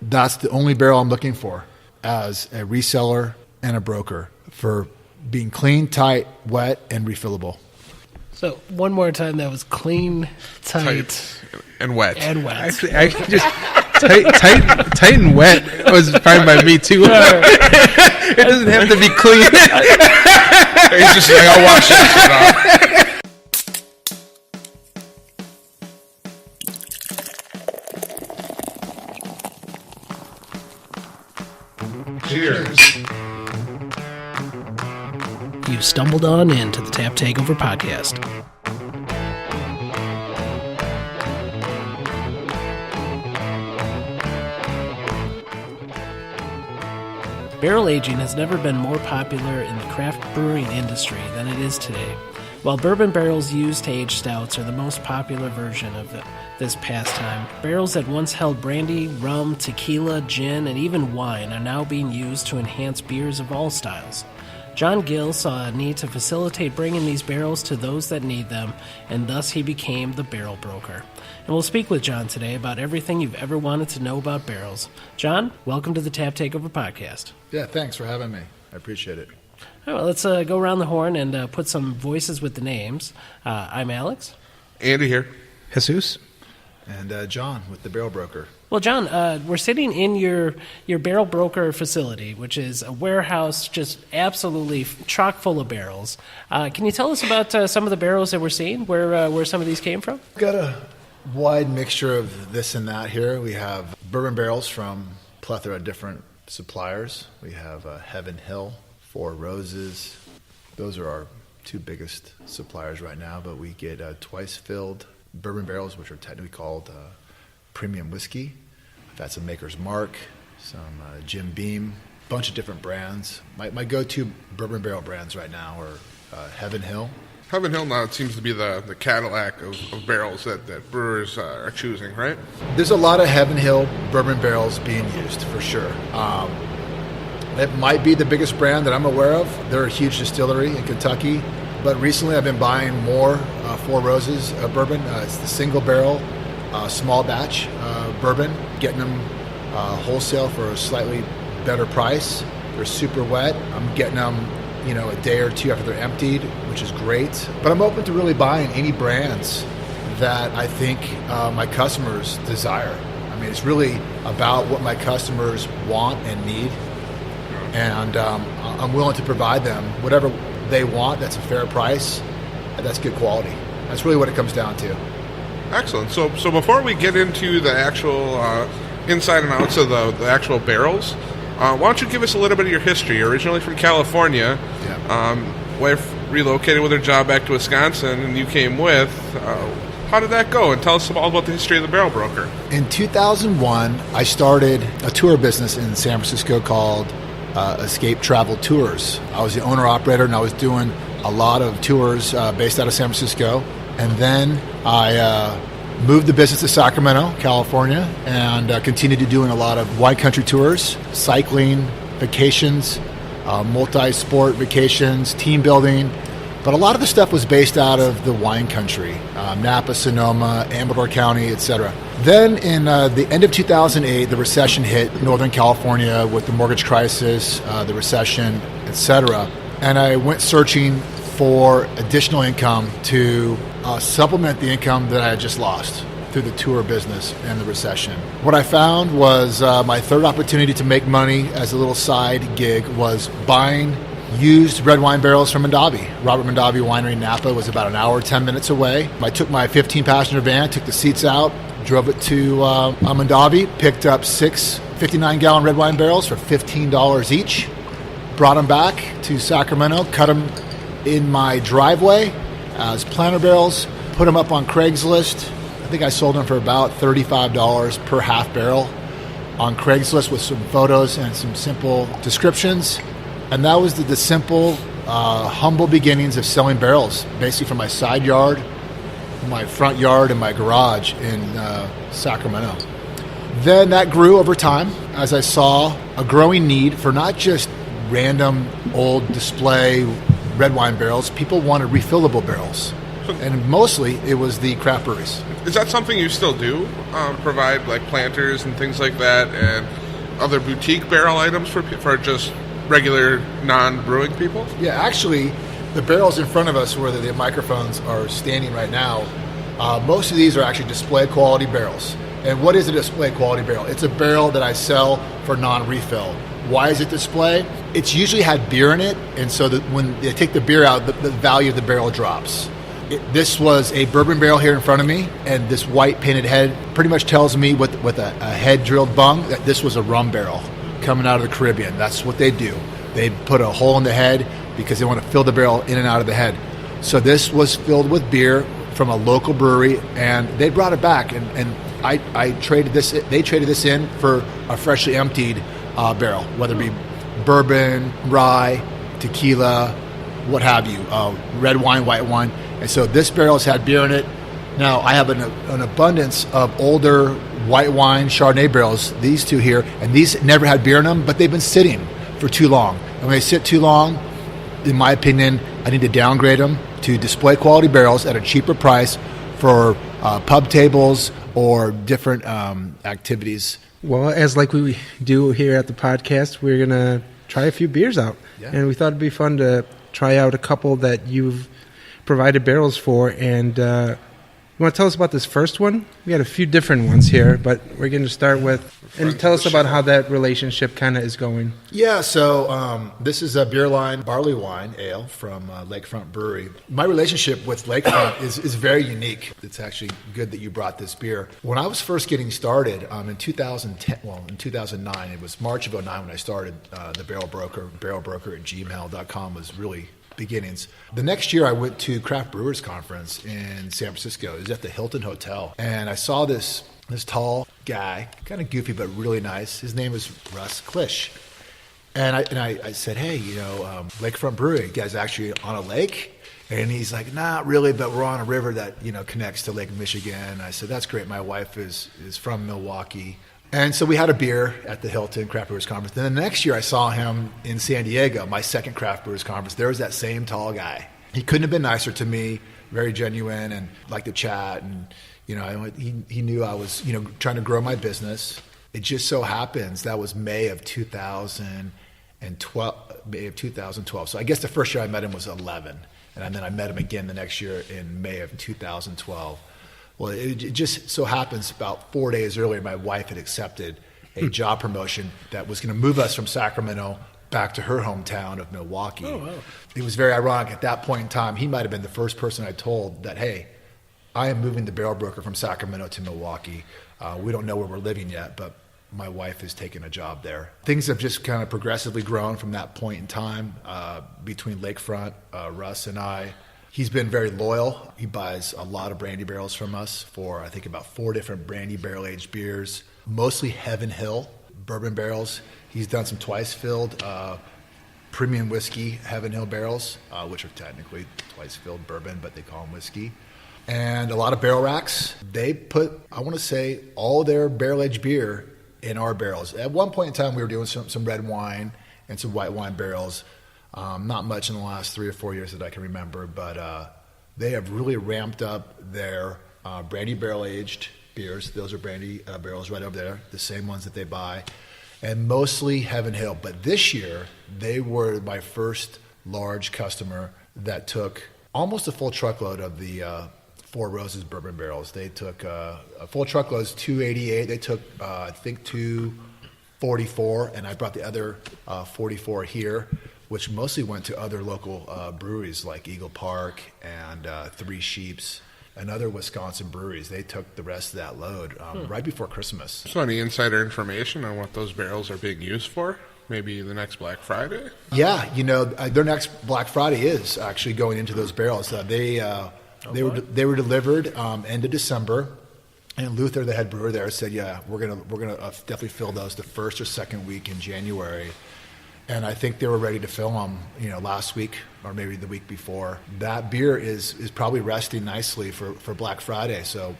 That's the only barrel I'm looking for as a reseller and a broker, for being clean, tight, wet, and refillable. So one more time, that was clean, tight, and wet. And wet. Actually just tight and wet was fine by me too. It doesn't have to be clean. He's just like, I'll wash this shit off. Cheers. You stumbled on into the Tap Takeover Podcast. Barrel aging has never been more popular in the craft brewing industry than it is today. While bourbon barrels used to age stouts are the most popular version of this pastime, barrels that once held brandy, rum, tequila, gin, and even wine are now being used to enhance beers of all styles. John Gill saw a need to facilitate bringing these barrels to those that need them, and thus he became the barrel broker. And we'll speak with John today about everything you've ever wanted to know about barrels. John, welcome to the Tap Takeover Podcast. Yeah, thanks for having me. I appreciate it. All right, well, let's go around the horn and put some voices with the names. I'm Alex. Andy here. Jesus. And John with the Barrel Broker. Well, John, we're sitting in your barrel broker facility, which is a warehouse just absolutely chock full of barrels. Can you tell us about some of the barrels that we're seeing, where some of these came from? We've got a wide mixture of this and that here. We have bourbon barrels from a plethora of different suppliers. We have Heaven Hill, Four Roses. Those are our two biggest suppliers right now, but we get twice filled bourbon barrels, which are technically called premium whiskey. That's a Maker's Mark, some Jim Beam, a bunch of different brands. My go-to bourbon barrel brands right now are Heaven Hill. Heaven Hill now seems to be the Cadillac of barrels that brewers are choosing, right? There's a lot of Heaven Hill bourbon barrels being used, for sure. It might be the biggest brand that I'm aware of. They're a huge distillery in Kentucky. But recently I've been buying more Four Roses bourbon. It's the single barrel, small batch bourbon, getting them wholesale for a slightly better price. They're super wet. I'm getting them, a day or two after they're emptied, which is great. But I'm open to really buying any brands that I think my customers desire. I mean, it's really about what my customers want and need. And I'm willing to provide them whatever they want. That's a fair price, and that's good quality. That's really what it comes down to. Excellent. So before we get into the actual inside and outs of the actual barrels, why don't you give us a little bit of your history? You're originally from California. Yeah. Wife relocated with her job back to Wisconsin, and you came with. How did that go? And tell us all about the history of the Barrel Broker. In 2001, I started a tour business in San Francisco called Escape Travel Tours. I was the owner-operator, and I was doing a lot of tours based out of San Francisco. And then I moved the business to Sacramento, California, and continued to doing a lot of wine country tours, cycling, vacations, multi-sport vacations, team building. But a lot of the stuff was based out of the wine country, Napa, Sonoma, Amador County, etc. Then in the end of 2008, the recession hit Northern California with the mortgage crisis, the recession, etc. And I went searching for additional income to supplement the income that I had just lost through the tour business and the recession. What I found was my third opportunity to make money as a little side gig was buying used red wine barrels from Mondavi. Robert Mondavi Winery in Napa was about an hour, 10 minutes away. I took my 15-passenger van, took the seats out, drove it to Mondavi, picked up 6 59-gallon red wine barrels for $15 each, brought them back to Sacramento, cut them in my driveway as planter barrels, put them up on Craigslist. I think I sold them for about $35 per half barrel on Craigslist with some photos and some simple descriptions. And that was the simple, humble beginnings of selling barrels, basically from my side yard, my front yard, and my garage in Sacramento. Then that grew over time as I saw a growing need for not just random old display red wine barrels. People wanted refillable barrels. And mostly it was the craft breweries. Is that something you still do? Provide like planters and things like that, and other boutique barrel items for just regular non-brewing people? Yeah, actually, the barrels in front of us where the microphones are standing right now, most of these are actually display quality barrels. And what is a display quality barrel? It's a barrel that I sell for non-refill. Why is it display? It's usually had beer in it, and so that when they take the beer out, the value of the barrel drops. This was a bourbon barrel here in front of me, and this white painted head pretty much tells me with a head drilled bung that this was a rum barrel coming out of the Caribbean. That's what they do. They put a hole in the head because they want to fill the barrel in and out of the head. So this was filled with beer from a local brewery, and they brought it back, and I traded this. They traded this in for a freshly emptied barrel, whether it be bourbon, rye, tequila, what have you, red wine, white wine. And so this barrel has had beer in it. Now I have an abundance of older white wine Chardonnay barrels, these two here, and these never had beer in them, but they've been sitting for too long. And when they sit too long, in my opinion, I need to downgrade them to display quality barrels at a cheaper price for pub tables or different activities. Well, as like we do here at the podcast, we're going to try a few beers out. Yeah. And we thought it'd be fun to try out a couple that you've provided barrels for. And you want to tell us about this first one? We got a few different ones here, but we're going to start with, and tell us about how that relationship kind of is going. Yeah, so this is a beer line barley wine ale from Lakefront Brewery. My relationship with Lakefront is very unique. It's actually good that you brought this beer. When I was first getting started in 2009, it was March of 2009 when I started the Barrel Broker at gmail.com was really beginnings. The next year I went to Craft Brewers Conference in San Francisco. It was at the Hilton Hotel, and I saw this tall guy, kind of goofy but really nice. His name was Russ Klisch. And I said, hey, Lakefront Brewery, you guys actually on a lake? And he's like, not really, but we're on a river that, connects to Lake Michigan. I said, that's great. My wife is from Milwaukee. And so we had a beer at the Hilton Craft Brewers Conference. Then the next year I saw him in San Diego, my second Craft Brewers Conference. There was that same tall guy. He couldn't have been nicer to me, very genuine and liked to chat. And, he knew I was, trying to grow my business. It just so happens that was May of 2012. So I guess the first year I met him was 11. And then I met him again the next year in May of 2012. Well, it just so happens about 4 days earlier, my wife had accepted a job promotion that was going to move us from Sacramento back to her hometown of Milwaukee. Oh, wow. It was very ironic. At that point in time, he might have been the first person I told that, hey, I am moving the Barrel Broker from Sacramento to Milwaukee. We don't know where we're living yet, but my wife is taking a job there. Things have just kind of progressively grown from that point in time between Lakefront, Russ and I. He's been very loyal. He buys a lot of brandy barrels from us for, I think, about 4 different brandy barrel-aged beers, mostly Heaven Hill bourbon barrels. He's done some twice-filled premium whiskey Heaven Hill barrels, which are technically twice-filled bourbon, but they call them whiskey. And a lot of barrel racks. They put, I want to say, all their barrel-aged beer in our barrels. At one point in time, we were doing some red wine and some white wine barrels. Not much in the last 3 or 4 years that I can remember, but they have really ramped up their brandy barrel-aged beers. Those are brandy barrels right over there, the same ones that they buy, and mostly Heaven Hill. But this year, they were my first large customer that took almost a full truckload of the Four Roses bourbon barrels. They took a full truckload, 288. They took, I think, 244, and I brought the other 44 here, which mostly went to other local breweries like Eagle Park and Three Sheeps and other Wisconsin breweries. They took the rest of that load right before Christmas. So any insider information on what those barrels are being used for? Maybe the next Black Friday? Yeah, their next Black Friday is actually going into those barrels. They were delivered end of December, and Luther, the head brewer there, said, "Yeah, we're gonna definitely fill those the first or second week in January." And I think they were ready to fill them, last week or maybe the week before. That beer is probably resting nicely for Black Friday. So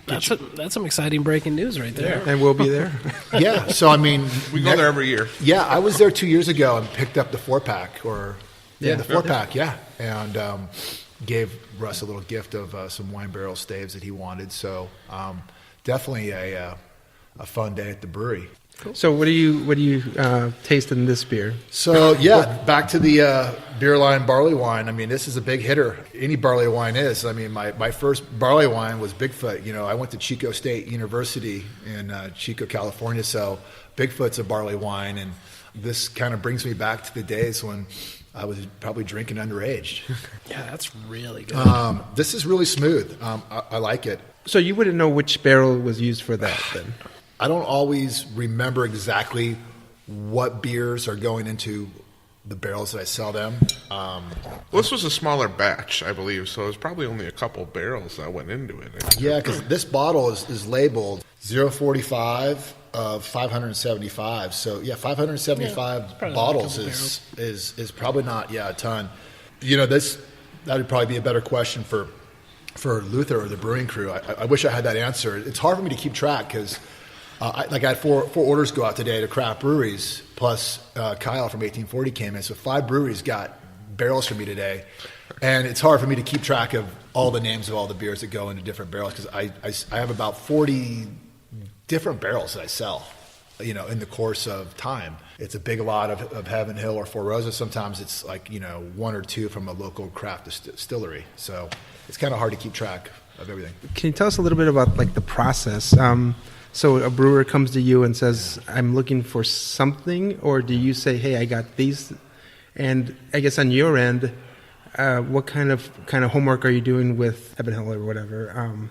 that's some exciting breaking news right there. And we'll be there. Yeah. So we go there every year. Yeah, I was there 2 years ago and picked up the 4-pack the 4-pack. Yeah, and gave Russ a little gift of some wine barrel staves that he wanted. So definitely a fun day at the brewery. Cool. So what do you taste in this beer? So back to the beer line barley wine. I mean, this is a big hitter. Any barley wine is. I mean, my first barley wine was Bigfoot. You know, I went to Chico State University in Chico, California. So Bigfoot's a barley wine, and this kind of brings me back to the days when I was probably drinking underage. Yeah, that's really good. This is really smooth. I like it. So you wouldn't know which barrel was used for that then? I don't always remember exactly what beers are going into the barrels that I sell them. Well, this was a smaller batch, I believe, so it was probably only a couple barrels that went into it. Yeah, because this bottle is labeled 0.45 of 575. So, 575 bottles is probably not, a ton. You know, that would probably be a better question for Luther or the brewing crew. I wish I had that answer. It's hard for me to keep track because I had four orders go out today to craft breweries, plus Kyle from 1840 came in. So 5 breweries got barrels for me today. And it's hard for me to keep track of all the names of all the beers that go into different barrels because I have about 40 different barrels that I sell, you know, in the course of time. It's a big lot of Heaven Hill or Four Roses. Sometimes it's like, you know, 1 or 2 from a local craft distillery. So it's kind of hard to keep track of everything. Can you tell us a little bit about like the process? So a brewer comes to you and says, I'm looking for something, or do you say, hey, I got these? And I guess on your end, what kind of homework are you doing with Heaven Hill or whatever?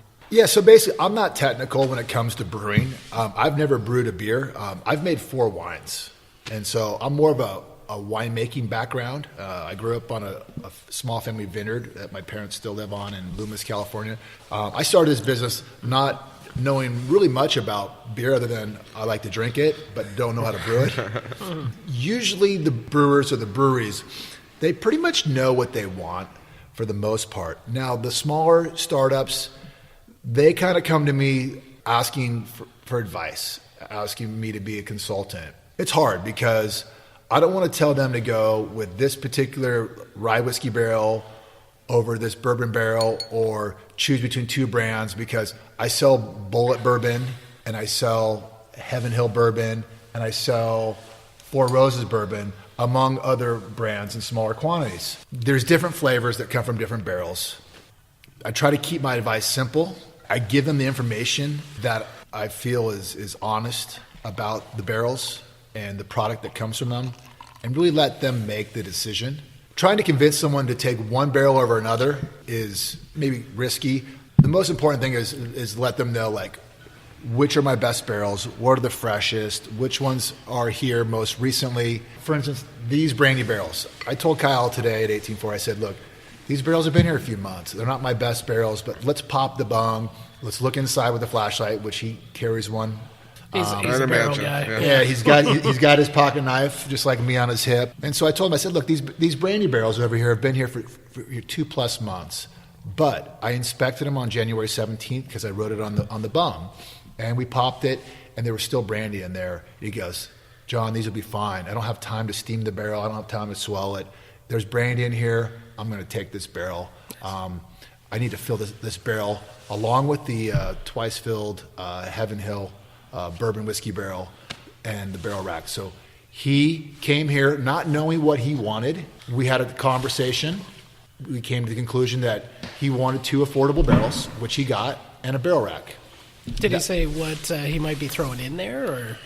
So basically, I'm not technical when it comes to brewing. I've never brewed a beer. I've made 4 wines. And so I'm more of a winemaking background. I grew up on a small family vineyard that my parents still live on in Loomis, California. I started this business not knowing really much about beer other than I like to drink it, but don't know how to brew it. Usually the brewers or the breweries, they pretty much know what they want for the most part. Now, the smaller startups, they kind of come to me asking for advice, asking me to be a consultant. It's hard because I don't want to tell them to go with this particular rye whiskey barrel over this bourbon barrel or choose between 2 brands because I sell Bullet bourbon and I sell Heaven Hill bourbon and I sell Four Roses bourbon, among other brands in smaller quantities. There's different flavors that come from different barrels. I try to keep my advice simple. I give them the information that I feel is honest about the barrels and the product that comes from them and really let them make the decision. Trying to convince someone to take one barrel over another is maybe risky. The most important thing is let them know, like, which are my best barrels, what are the freshest, which ones are here most recently. For instance, these brandy barrels. I told Kyle today at 1840, I said, look, these barrels have been here a few months. They're not my best barrels, but let's pop the bung. Let's look inside with a flashlight, which he carries one. He's a barrel guy. Yeah, he's got his pocket knife, just like me, on his hip. And so I told him, I said, look, these brandy barrels over here have been here for 2+ months. But I inspected them on January 17th because I wrote it on the bung. And we popped it, and there was still brandy in there. He goes, John, these will be fine. I don't have time to steam the barrel. I don't have time to swell it. There's brandy in here. I'm going to take this barrel. I need to fill this barrel along with the twice-filled Heaven Hill bourbon whiskey barrel and the barrel rack. So he came here not knowing what he wanted. We had a conversation. We came to the conclusion that he wanted 2 affordable barrels, which he got, and a barrel rack. Did he say what he might be throwing in there, or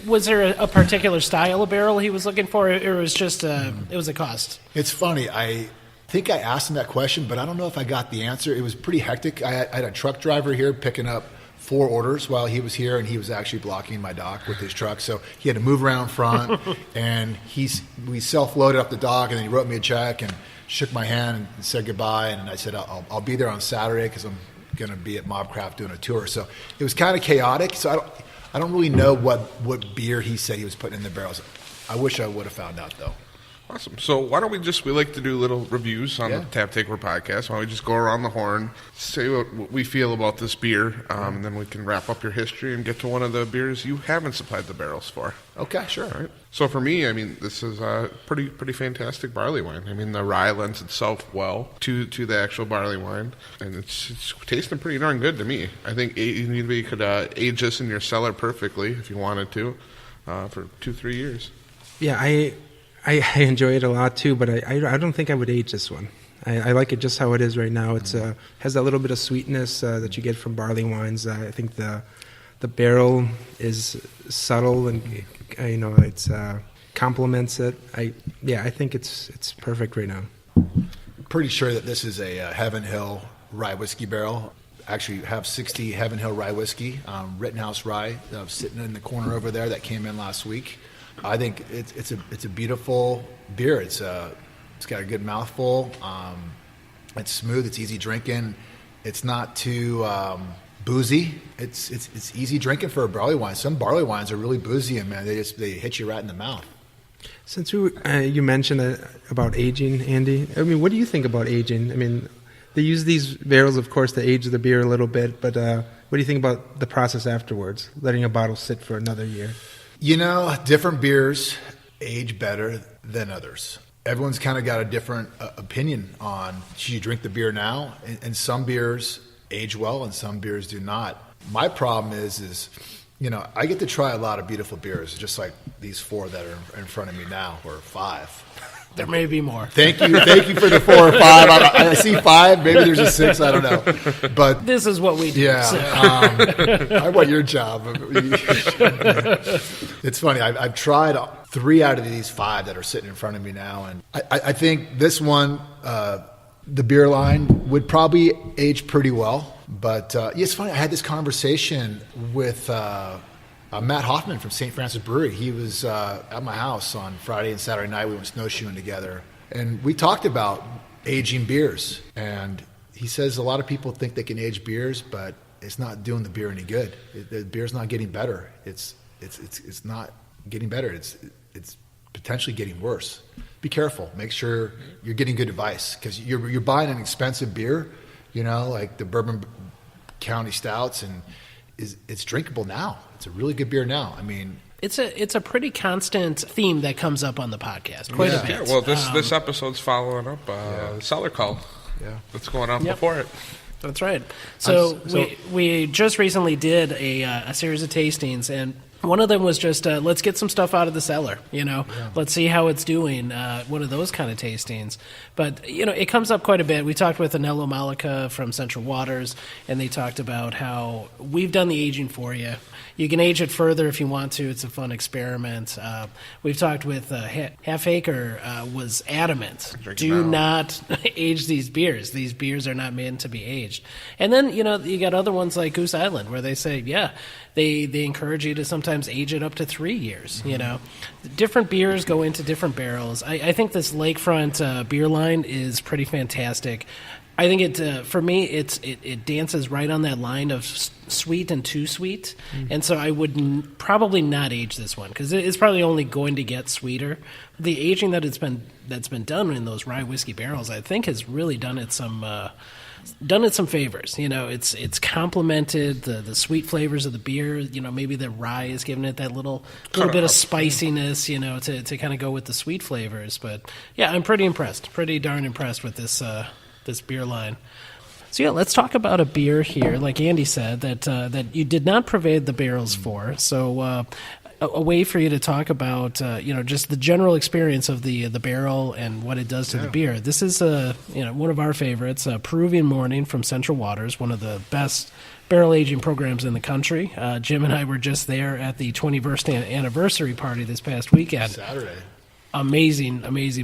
was there a particular style of barrel he was looking for, or it was just it was a cost? It's funny. I think I asked him that question, but I don't know if I got the answer. It was pretty hectic. I had a truck driver here picking up 4 orders while he was here, and he was actually blocking my dock with his truck. So he had to move around front, and we self-loaded up the dock, and then he wrote me a check and shook my hand and said goodbye. And I said, I'll be there on Saturday because I'm going to be at Mobcraft doing a tour. So it was kind of chaotic. So I don't really know what beer he said he was putting in the barrels. I wish I would have found out, though. Awesome. So why don't we like to do little reviews on the Tap Takeover Podcast. Why don't we just go around the horn, say what we feel about this beer, and then we can wrap up your history and get to one of the beers you haven't supplied the barrels for. Okay, sure. All right. So for me, I mean, this is a pretty fantastic barley wine. I mean, the rye lends itself well to the actual barley wine, and it's tasting pretty darn good to me. I think you could age this in your cellar perfectly if you wanted to for 2-3 years. Yeah, I enjoy it a lot too, but I don't think I would age this one. I like it just how it is right now. It's has that little bit of sweetness that you get from barley wines. I think the barrel is subtle and it's complements it. I think it's perfect right now. Pretty sure that this is a Heaven Hill rye whiskey barrel. Actually, have 60 Heaven Hill rye whiskey, Rittenhouse rye, sitting in the corner over there that came in last week. I think it's a beautiful beer. It's got a good mouthful. It's smooth. It's easy drinking. It's not too boozy. It's easy drinking for a barley wine. Some barley wines are really boozy, and man, they hit you right in the mouth. Since you mentioned about aging, Andy, I mean, what do you think about aging? I mean, they use these barrels, of course, to age the beer a little bit, but what do you think about the process afterwards, letting a bottle sit for another year? Different beers age better than others. Everyone's kind of got a different opinion on should you drink the beer now, and some beers age well and some beers do not. My problem is I get to try a lot of beautiful beers, just like these 4 that are in front of me now, or 5. There may be more. Thank you for the 4 or 5. I see 5. Maybe there's a 6. I don't know. But this is what we do. Yeah, so. I want your job. It's funny. I've tried 3 out of these 5 that are sitting in front of me now, and I think this one, the beer line, would probably age pretty well. But it's funny. I had this conversation with Matt Hoffman from St. Francis Brewery. He was at my house on Friday and Saturday night. We went snowshoeing together, and we talked about aging beers. And he says a lot of people think they can age beers, but it's not doing the beer any good. The beer's not getting better. It's not getting better. It's potentially getting worse. Be careful. Make sure you're getting good advice, because you're buying an expensive beer, like the Bourbon County Stouts, and it's drinkable now. It's a really good beer now. I mean, it's a pretty constant theme that comes up on the podcast quite a bit. Yeah, well, this episode's following up Cellar Call. Yeah, that's going on before it. That's right. So we just recently did a series of tastings, and one of them was just let's get some stuff out of the cellar. Let's see how it's doing. One of those kind of tastings. But it comes up quite a bit. We talked with Anello Malika from Central Waters, and they talked about how we've done the aging for you. You can age it further if you want to. It's a fun experiment. We've talked with Half Acre was adamant. Do not age these beers. These beers are not meant to be aged. And then, you got other ones like Goose Island where they say, they encourage you to sometimes age it up to 3 years. Different beers go into different barrels. I think this Lakefront beer line is pretty fantastic. I think it for me it dances right on that line of sweet and too sweet, and so I would probably not age this one because it's probably only going to get sweeter. The aging that's been done in those rye whiskey barrels, I think, has really done it some favors. It's complemented the sweet flavors of the beer. Maybe the rye is giving it that little bit of spiciness. To kind of go with the sweet flavors. But yeah, I'm pretty impressed. Pretty darn impressed with this beer line. So let's talk about a beer here, like Andy said, that you did not provide the barrels for. So a way for you to talk about just the general experience of the barrel and what it does to the beer. This is one of our favorites, Peruvian Morning from Central Waters, one of the best barrel aging programs in the country. Jim and I were just there at the 21st anniversary party this past weekend. Saturday. Amazing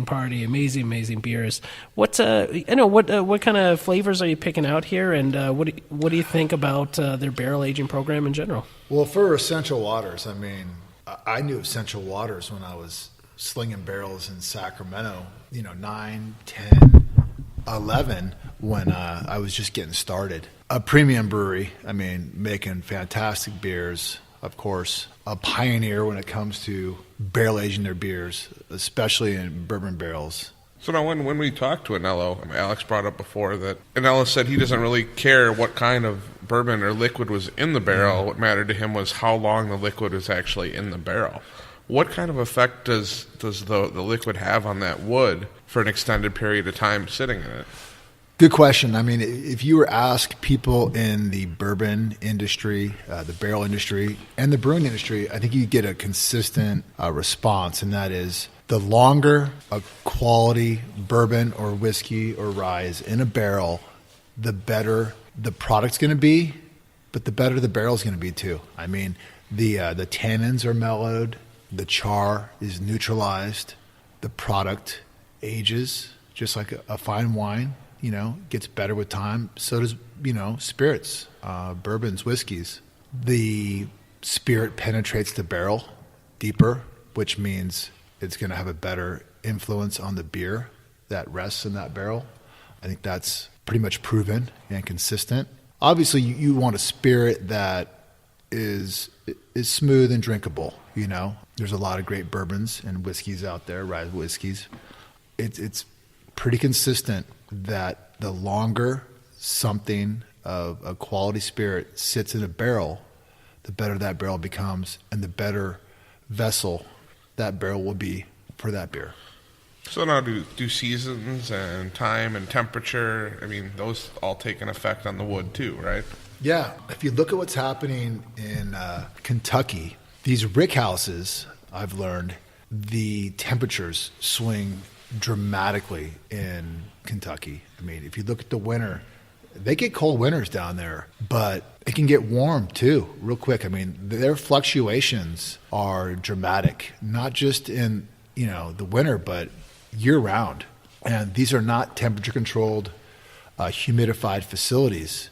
party, amazing beers. What kind of flavors are you picking out here, and what do you think about their barrel aging program in general? Well, for Central Waters, I mean, I knew of Central Waters when I was slinging barrels in Sacramento, 9, 10, 11, when I was just getting started. A premium brewery, I mean, making fantastic beers. of course, a pioneer when it comes to barrel aging their beers, especially in bourbon barrels. So now when we talked to Anello, Alex brought up before that Anello said he doesn't really care what kind of bourbon or liquid was in the barrel. What mattered to him was how long the liquid was actually in the barrel. What kind of effect does the liquid have on that wood for an extended period of time sitting in it? Good question. I mean, if you were to ask people in the bourbon industry, the barrel industry, and the brewing industry, I think you get a consistent response, and that is the longer a quality bourbon or whiskey or rye is in a barrel, the better the product's going to be, but the better the barrel's going to be too. I mean, the tannins are mellowed, the char is neutralized, the product ages just like a fine wine. Gets better with time. So does, spirits, bourbons, whiskeys. The spirit penetrates the barrel deeper, which means it's going to have a better influence on the beer that rests in that barrel. I think that's pretty much proven and consistent. Obviously, you want a spirit that is smooth and drinkable. There's a lot of great bourbons and whiskeys out there, rye whiskeys. It's pretty consistent that the longer something of a quality spirit sits in a barrel, the better that barrel becomes and the better vessel that barrel will be for that beer. So now do seasons and time and temperature, those all take an effect on the wood too, right? Yeah. If you look at what's happening in Kentucky, these rick houses, I've learned, the temperatures swing dramatically in Kentucky. If you look at the winter, they get cold winters down there, but it can get warm too, real quick. Their fluctuations are dramatic, not just in, the winter, but year round. And these are not temperature controlled, humidified facilities.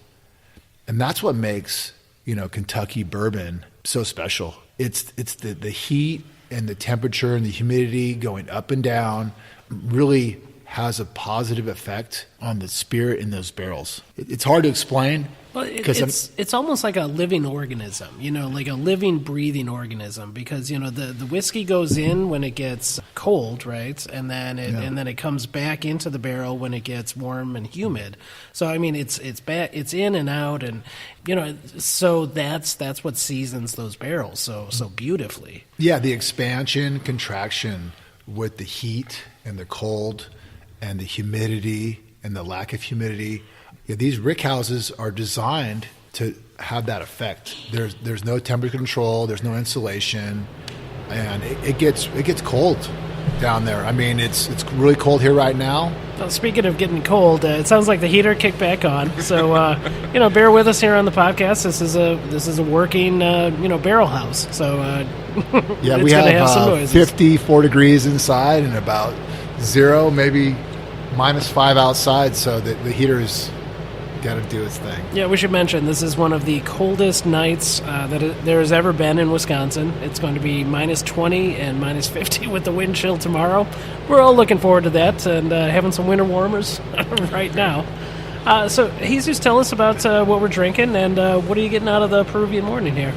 And that's what makes, Kentucky bourbon so special. It's the heat and the temperature and the humidity going up and down really has a positive effect on the spirit in those barrels. It's hard to explain. Well, it's almost like a living organism, like a living, breathing organism, because the whiskey goes in when it gets cold, right, and then it comes back into the barrel when it gets warm and humid. So it's in and out, and so that's what seasons those barrels so beautifully. Yeah, the expansion, contraction with the heat and the cold and the humidity and the lack of humidity. These rick houses are designed to have that effect. There's no temperature control, there's no insulation, and it gets cold down there. It's really cold here right now. Well, speaking of getting cold, it sounds like the heater kicked back on. So bear with us here on the podcast. This is a working barrel house. So yeah, we have 54 degrees inside and about 0, maybe -5 outside. So the heater's got to do its thing. Yeah, we should mention this is one of the coldest nights that there has ever been in Wisconsin. It's going to be -20 and -50 with the wind chill tomorrow. We're all looking forward to that and having some winter warmers right now. So, Jesus, tell us about what we're drinking and what are you getting out of the Peruvian Morning here?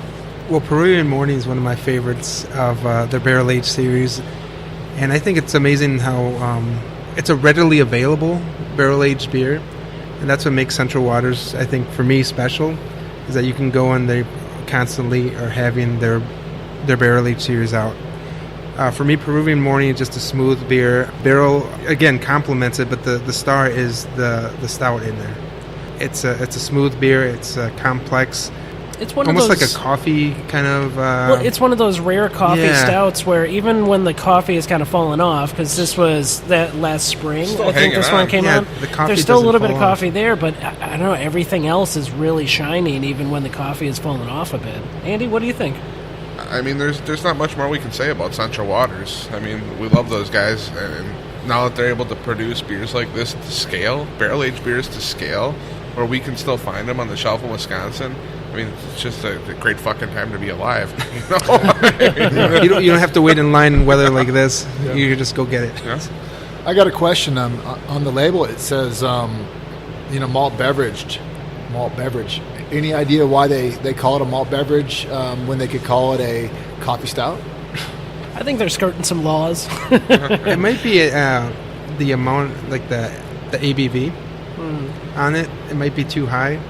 Well, Peruvian Morning is one of my favorites of their Barrel Age series. And I think it's amazing how it's a readily available barrel-aged beer. And that's what makes Central Waters, I think, for me, special, is that you can go and they constantly are having their barrel-aged series out. For me, Peruvian Morning is just a smooth beer. Barrel, again, complements it, but the star is the stout in there. It's a smooth beer. It's complex. It's one almost of those, like a coffee kind of. Well, it's one of those rare coffee stouts where even when the coffee has kind of fallen off, because this was that last spring, I think this one came out. There's still a little bit of coffee there, but I don't know. Everything else is really shining, even when the coffee has fallen off a bit. Andy, what do you think? There's not much more we can say about Central Waters. We love those guys, and now that they're able to produce beers like this to scale, barrel-aged beers to scale, where we can still find them on the shelf in Wisconsin. It's just a great fucking time to be alive. You don't have to wait in line in weather like this. Yeah. You can just go get it. Yeah. I got a question. On the label, it says, malt beverage. Any idea why they call it a malt beverage when they could call it a coffee stout? I think they're skirting some laws. It might be the amount, like the ABV on it. It might be too high.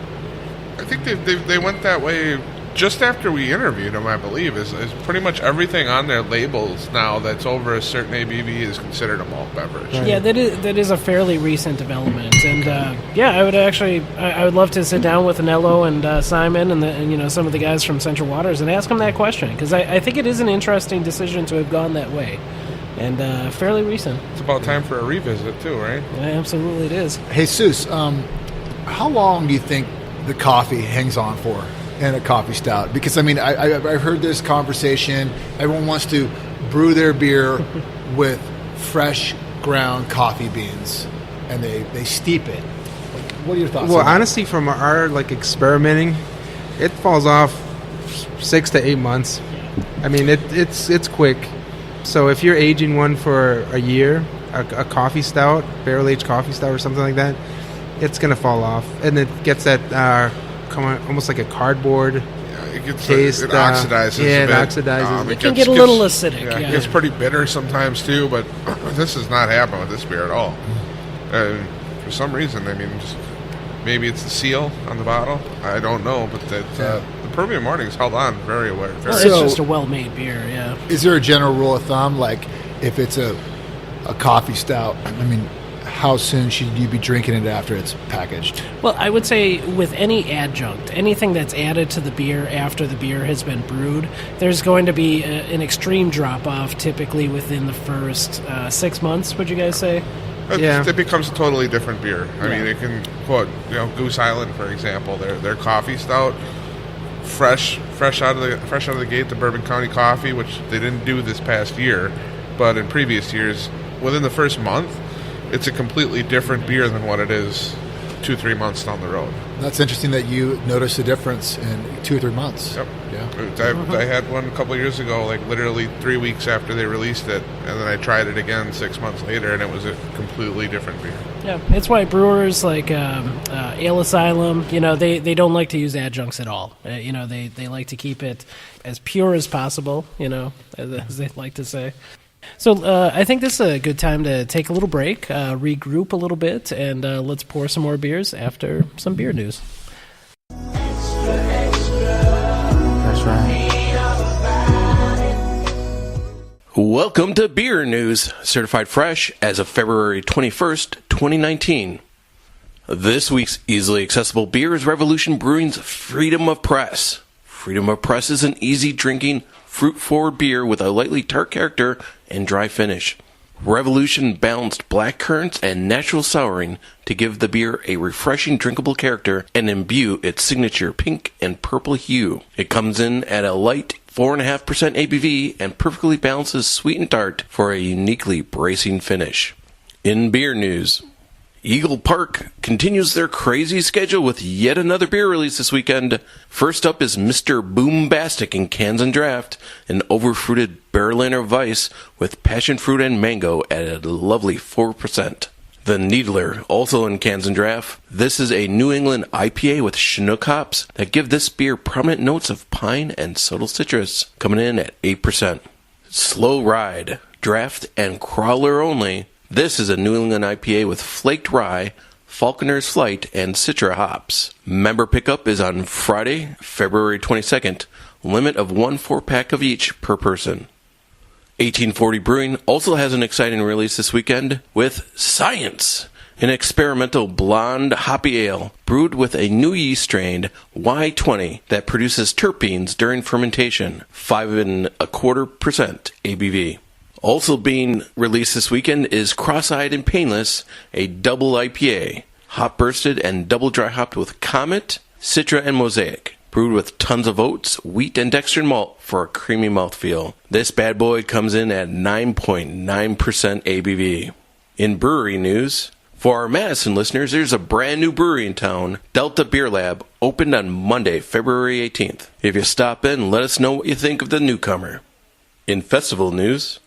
I think they went that way just after we interviewed them, I believe. Is pretty much everything on their labels now that's over a certain ABV is considered a malt beverage. Right. Yeah, that is a fairly recent development, and I would love to sit down with Anello and Simon and some of the guys from Central Waters and ask them that question, because I think it is an interesting decision to have gone that way, and fairly recent. It's about time for a revisit too, right? Yeah, absolutely, it is. Jesus, how long do you think the coffee hangs on for in a coffee stout? Because I've heard this conversation. Everyone wants to brew their beer with fresh ground coffee beans, and they steep it. What are your thoughts? Well, on that? honestly, from our experimenting, it falls off 6 to 8 months. I mean, it's quick. So if you're aging one for a year, a coffee stout, barrel aged coffee stout or something like that, it's gonna fall off, and it gets that almost like a cardboard It gets taste. it oxidizes. Yeah, a it bit. oxidizes. It can get a little acidic. Yeah, Yeah. it gets pretty bitter sometimes too. But this is not happening with this beer at all. For some reason, maybe it's the seal on the bottle. I don't know, but the Peruvian Morning's held on very well. Well, it's So- just a well-made beer. Yeah. Is there a general rule of thumb, like if it's a coffee stout? How soon should you be drinking it after it's packaged? Well, I would say with any adjunct, anything that's added to the beer after the beer has been brewed, there's going to be an extreme drop-off typically within the first 6 months, would you guys say? Yeah. It becomes a totally different beer. I mean, it can quote Goose Island, for example, their coffee stout, fresh out of the gate, the Bourbon County coffee, which they didn't do this past year, but in previous years, within the first month, it's a completely different beer than what it is 2-3 months down the road. That's interesting that you noticed a difference in 2 or 3 months. Yep. Yeah. I had one a couple of years ago, like literally 3 weeks after they released it, and then I tried it again 6 months later, and it was a completely different beer. Yeah, it's why brewers like Ale Asylum, they don't like to use adjuncts at all. They like to keep it as pure as possible, as they like to say. So I think this is a good time to take a little break, regroup a little bit, and let's pour some more beers after some beer news. That's right. Welcome to Beer News, certified fresh as of February 21st, 2019. This week's easily accessible beer is Revolution Brewing's Freedom of Press. Freedom of Press is an easy drinking, fruit-forward beer with a lightly tart character and dry finish. Revolution balanced black currants and natural souring to give the beer a refreshing drinkable character and imbue its signature pink and purple hue. It comes in at a light 4.5% ABV and perfectly balances sweet and tart for a uniquely bracing finish. In beer news, Eagle Park continues their crazy schedule with yet another beer release this weekend. First up is Mr. Boombastic in cans and draft, an overfruited Berliner Weiss with passion fruit and mango at a lovely 4%. The Needler, also in cans and draft. This is a New England IPA with Chinook hops that give this beer prominent notes of pine and subtle citrus, coming in at 8%. Slow Ride, draft and crawler only. This is a New England IPA with flaked rye, Falconer's Flight, and Citra hops. Member pickup is on Friday, February 22nd. Limit of 1 4-pack of each per person. 1840 Brewing also has an exciting release this weekend with Science, an experimental blonde hoppy ale brewed with a new yeast strain, Y20, that produces terpenes during fermentation, 5.25% ABV. Also being released this weekend is Cross-Eyed and Painless, a double IPA, hop bursted and double dry hopped with Comet, Citra, and Mosaic, brewed with tons of oats, wheat, and dextrin malt for a creamy mouthfeel. This bad boy comes in at 9.9% ABV. In brewery news, for our Madison listeners, there's a brand new brewery in town, Delta Beer Lab, opened on Monday, February 18th. If you stop in, let us know what you think of the newcomer. In festival news,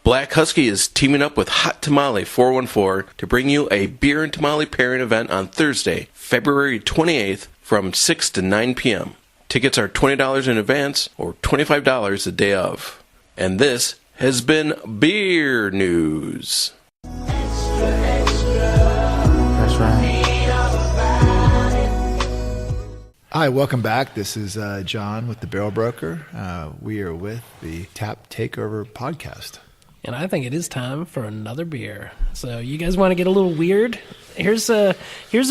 Black Husky is teaming up with Hot Tamale 414 to bring you a beer and tamale pairing event on Thursday, February 28th from 6 to 9 p.m. Tickets are $20 in advance or $25 the day of. And this has been Beer News. That's right. Hi, welcome back. This is John with the Barrel Broker. We are with the Tap Takeover Podcast. And I think it is time for another beer. So you guys want to get a little weird? Here's a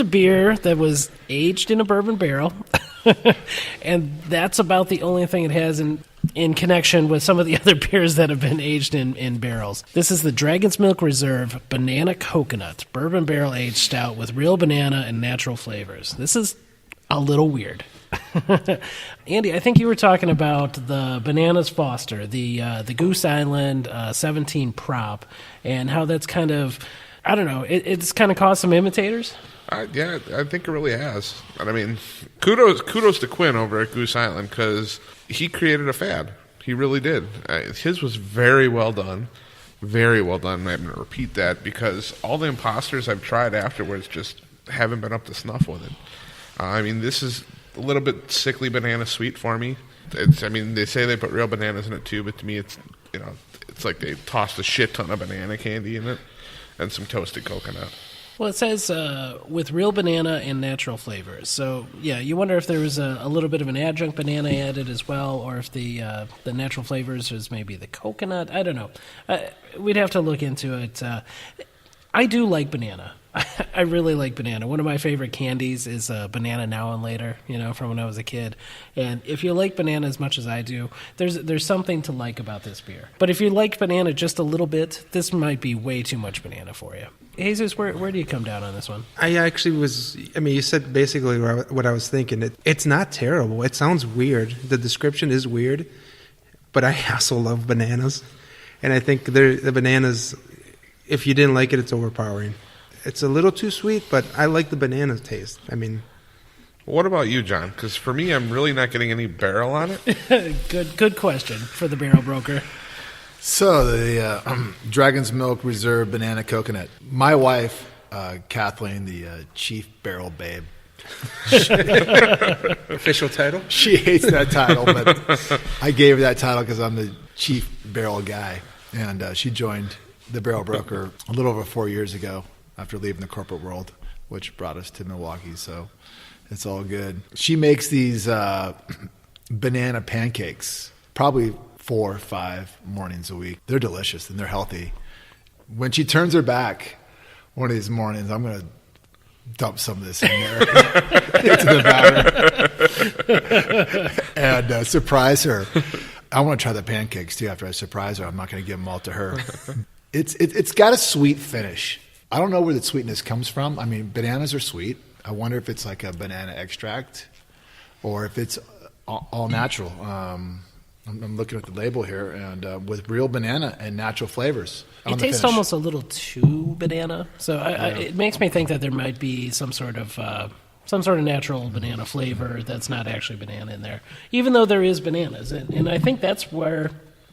beer that was aged in a bourbon barrel. And that's about the only thing it has in connection with some of the other beers that have been aged in barrels. This is the Dragon's Milk Reserve Banana Coconut Bourbon Barrel Aged Stout with real banana and natural flavors. This is a little weird. Andy, I think you were talking about the Bananas Foster, the Goose Island 17 prop, and how that's kind of, I don't know, it's kind of caused some imitators. Yeah, I think it really has. And I mean, kudos to Quinn over at Goose Island because he created a fad. He really did. His was very well done. Very well done. I'm going to repeat that because all the imposters I've tried afterwards just haven't been up to snuff with it. I mean, this is a little bit sickly banana sweet for me. I mean, they say they put real bananas in it too, but to me, it's like they tossed a shit ton of banana candy in it and some toasted coconut. Well, it says with real banana and natural flavors. So, yeah, you wonder if there was a little bit of an adjunct banana added as well, or if the natural flavors is maybe the coconut. I don't know. We'd have to look into it. I do like banana. I really like banana. One of my favorite candies is Banana Now and Later, from when I was a kid. And if you like banana as much as I do, there's something to like about this beer. But if you like banana just a little bit, this might be way too much banana for you. Jesus, where do you come down on this one? I actually you said basically what I was thinking. It's not terrible. It sounds weird. The description is weird, but I also love bananas. And I think the bananas, if you didn't like it, it's overpowering. It's a little too sweet, but I like the banana taste. I mean... What about you, John? Because for me, I'm really not getting any barrel on it. Good question for the Barrel Broker. So, the Dragon's Milk Reserve Banana Coconut. My wife, Kathleen, the chief barrel babe. Official title? She hates that title, but I gave her that title because I'm the chief barrel guy. And she joined the Barrel Broker a little over 4 years ago after leaving the corporate world, which brought us to Milwaukee, so it's all good. She makes these banana pancakes probably 4 or 5 mornings a week. They're delicious and they're healthy. When she turns her back one of these mornings, I'm going to dump some of this in there into the batter and surprise her. I want to try the pancakes too after I surprise her. I'm not going to give them all to her. It's got a sweet finish. I don't know where the sweetness comes from. I mean, bananas are sweet. I wonder if it's like a banana extract or if it's all natural. I'm looking at the label here, and with real banana and natural flavors. It tastes almost a little too banana, so it makes me think that there might be some sort of natural banana flavor that's not actually banana in there, even though there is bananas. And I think that's where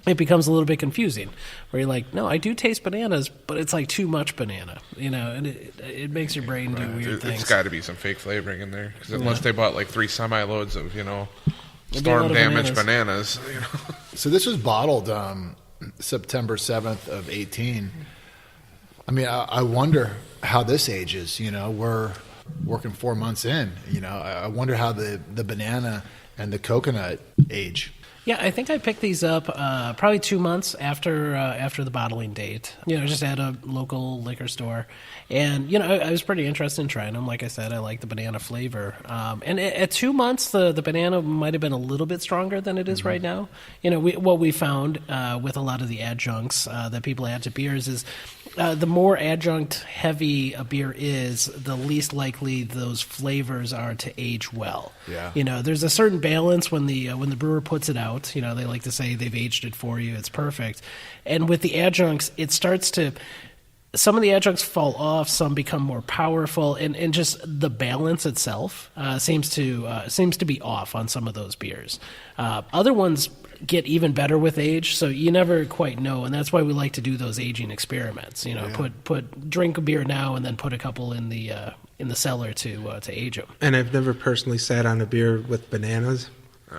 it becomes a little bit confusing, where you're like, no, I do taste bananas, but it's like too much banana, and it makes your brain do weird things. It's got to be some fake flavoring in there, because unless they bought like 3 semi-loads of, storm-damaged bananas. So this was bottled September 7th of 18. I mean, I wonder how this ages. We're working 4 months in. I wonder how the banana and the coconut age. Yeah, I think I picked these up probably 2 months after the bottling date. Just at a local liquor store, and I was pretty interested in trying them. Like I said, I like the banana flavor. And at 2 months, the banana might have been a little bit stronger than it is right now. What we found with a lot of the adjuncts that people add to beers is the more adjunct heavy a beer is, the least likely those flavors are to age well. Yeah. There's a certain balance when the brewer puts it out. They like to say they've aged it for you. It's perfect. And with the adjuncts, it starts to... Some of the adjuncts fall off, some become more powerful, and just the balance itself seems to be off on some of those beers. Other ones get even better with age, so you never quite know, and that's why we like to do those aging experiments. Drink a beer now and then put a couple in the in the cellar to age them. And I've never personally sat on a beer with bananas,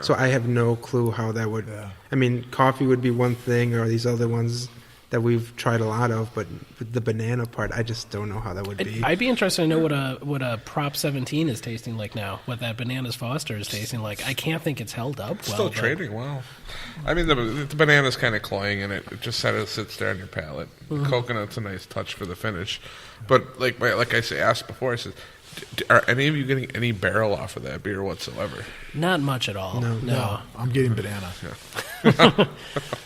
so I have no clue how that would. I mean, coffee would be one thing, or these other ones that we've tried a lot of, but the banana part, I just don't know how that would be. I'd be interested to know what a Prop 17 is tasting like now, what that Bananas Foster is tasting like. I can't think it's held up well. Still trading well. I mean, the banana's kind of cloying, and it just sits there on your palate. The coconut's a nice touch for the finish. But like I asked before, I said, are any of you getting any barrel off of that beer whatsoever? Not much at all. No. I'm getting banana.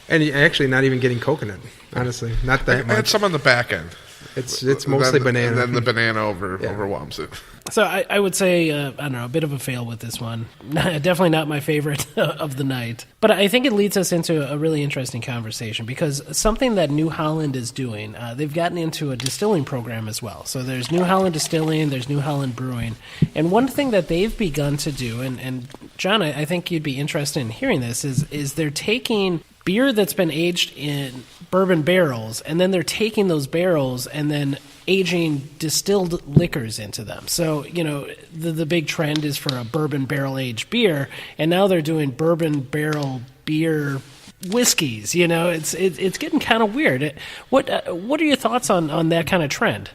And actually not even getting coconut, honestly. Not that I had much. some on the back end. It's mostly banana. And then the banana overwhelms it. So I would say, I don't know, a bit of a fail with this one. Definitely not my favorite of the night. But I think it leads us into a really interesting conversation because something that New Holland is doing, they've gotten into a distilling program as well. So there's New Holland Distilling, there's New Holland Brewing. And one thing that they've begun to do, and John, I think you'd be interested in hearing this, is they're taking beer that's been aged in bourbon barrels, and then they're taking those barrels and then aging distilled liquors into them. So, the big trend is for a bourbon barrel-aged beer, and now they're doing bourbon barrel beer whiskeys. It's getting kind of weird. What are your thoughts on that kind of trend?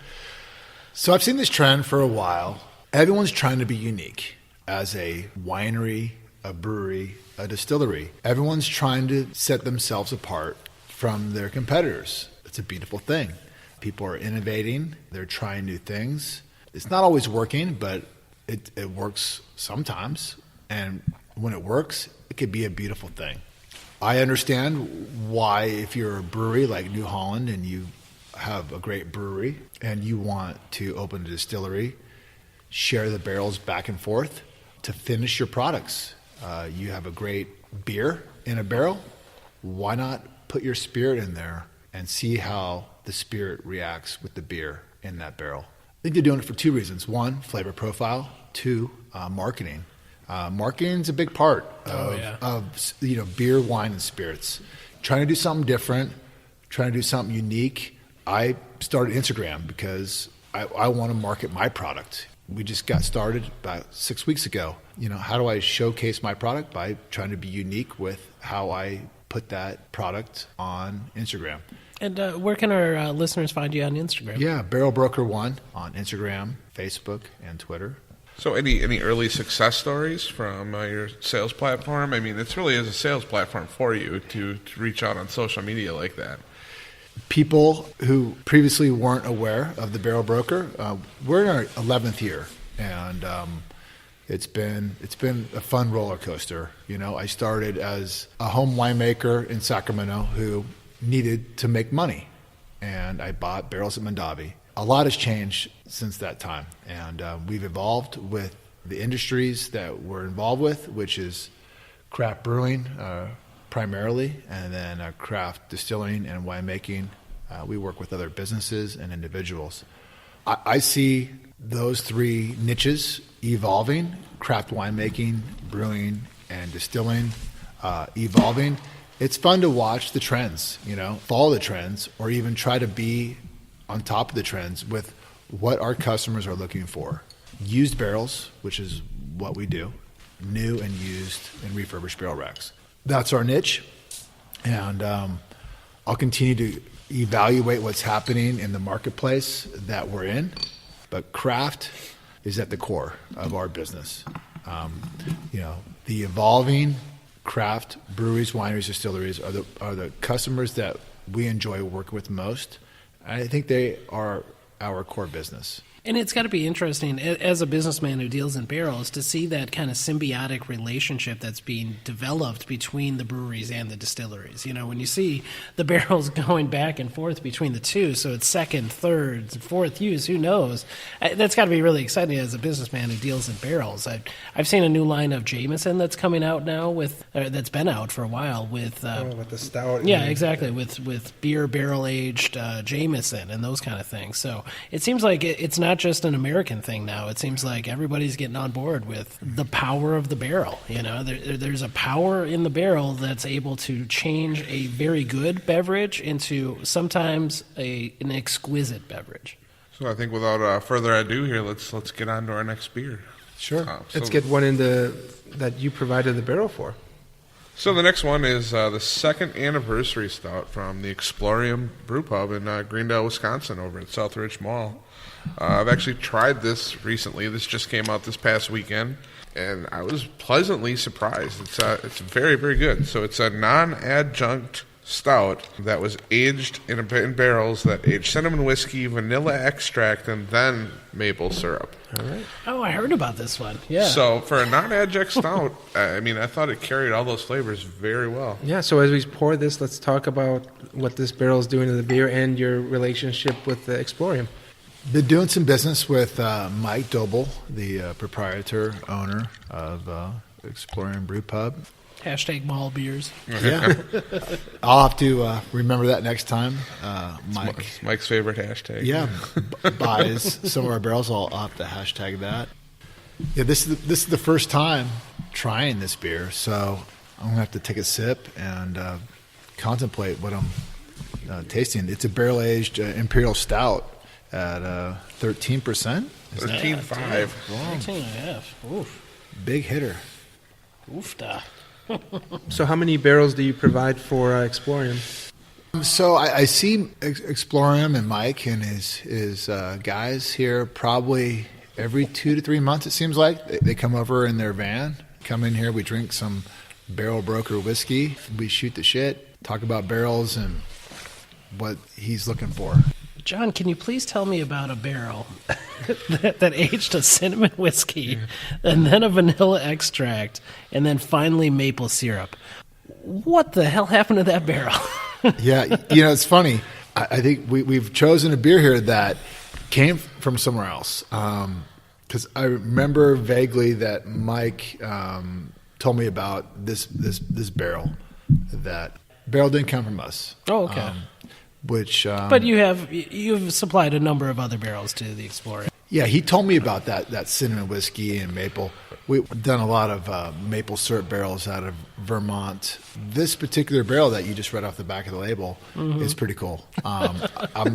So I've seen this trend for a while. Everyone's trying to be unique as a winery, a brewery, a distillery. Everyone's trying to set themselves apart from their competitors. It's a beautiful thing. People are innovating. They're trying new things. It's not always working, but it works sometimes. And when it works, it could be a beautiful thing. I understand why, if you're a brewery like New Holland and you have a great brewery and you want to open a distillery, share the barrels back and forth to finish your products. You have a great beer in a barrel. Why not put your spirit in there and see how the spirit reacts with the beer in that barrel? I think they're doing it for two reasons. One, flavor profile. Two, marketing. Marketing is a big part of beer, wine, and spirits. Trying to do something different, trying to do something unique. I started Instagram because I want to market my product. We just got started about 6 weeks ago. How do I showcase my product? By trying to be unique with how I put that product on Instagram. And where can our listeners find you on Instagram? Yeah, Barrel Broker 1 on Instagram, Facebook, and Twitter. So any early success stories from your sales platform? I mean, it really is a sales platform for you to reach out on social media like that. People who previously weren't aware of the Barrel Broker, we're in our 11th year, and it's been a fun roller coaster. I started as a home winemaker in Sacramento who needed to make money, and I bought barrels at Mondavi. A lot has changed since that time, and we've evolved with the industries that we're involved with, which is craft brewing primarily, and then craft distilling and winemaking. We work with other businesses and individuals. I see those three niches evolving: craft winemaking, brewing, and distilling evolving. It's fun to watch the trends, follow the trends, or even try to be on top of the trends with what our customers are looking for. Used barrels, which is what we do, new and used and refurbished barrel racks. That's our niche, and I'll continue to evaluate what's happening in the marketplace that we're in, but craft is at the core of our business. The evolving craft breweries, wineries, distilleries are the customers that we enjoy working with most. I think they are our core business. And it's got to be interesting, as a businessman who deals in barrels, to see that kind of symbiotic relationship that's being developed between the breweries and the distilleries. When you see the barrels going back and forth between the two, so it's second, third, fourth use, who knows? That's got to be really exciting as a businessman who deals in barrels. I've seen a new line of Jameson that's coming out now that's been out for a while with the stout. Yeah, exactly, with beer barrel-aged Jameson and those kind of things. So it seems like it's not just an American thing now. It seems like everybody's getting on board with the power of the barrel. There's a power in the barrel that's able to change a very good beverage into sometimes an exquisite beverage. So I think without further ado here, let's get on to our next beer. Sure. Let's get one that you provided the barrel for. So the next one is the second anniversary stout from the Explorium Brew Pub in Greendale, Wisconsin, over at Southridge Mall. I've actually tried this recently. This just came out this past weekend, and I was pleasantly surprised. It's very, very good. So it's a non-adjunct stout that was aged in barrels that aged cinnamon whiskey, vanilla extract, and then maple syrup. All right. Oh, I heard about this one. Yeah. So for a non-adjunct stout, I thought it carried all those flavors very well. Yeah, so as we pour this, let's talk about what this barrel is doing to the beer and your relationship with the Explorium. Been doing some business with Mike Doble, the proprietor, owner of Explorium Brew Pub. Hashtag mall beers. Yeah. I'll have to remember that next time. Mike's favorite hashtag. Yeah, buys some of our barrels. I'll have to hashtag that. Yeah, this is the first time trying this beer, so I'm going to have to take a sip and contemplate what I'm tasting. It's a barrel-aged Imperial Stout at 13%. 13.5. 13.5. Oof. Big hitter. Oofda. So how many barrels do you provide for Explorium? So I see Explorium and Mike and his guys here probably every 2 to 3 months, it seems like. They come over in their van, come in here, we drink some Barrel Broker whiskey, we shoot the shit, talk about barrels and what he's looking for. John, can you please tell me about a barrel that aged a cinnamon whiskey and then a vanilla extract and then finally maple syrup? What the hell happened to that barrel? Yeah, it's funny. I think we've chosen a beer here that came from somewhere else. Because I remember vaguely that Mike told me about this barrel. That barrel didn't come from us. Oh, okay. But you've supplied a number of other barrels to the Explorer. Yeah, he told me about that cinnamon whiskey and maple. We've done a lot of maple syrup barrels out of Vermont. This particular barrel that you just read off the back of the label is pretty cool. I'm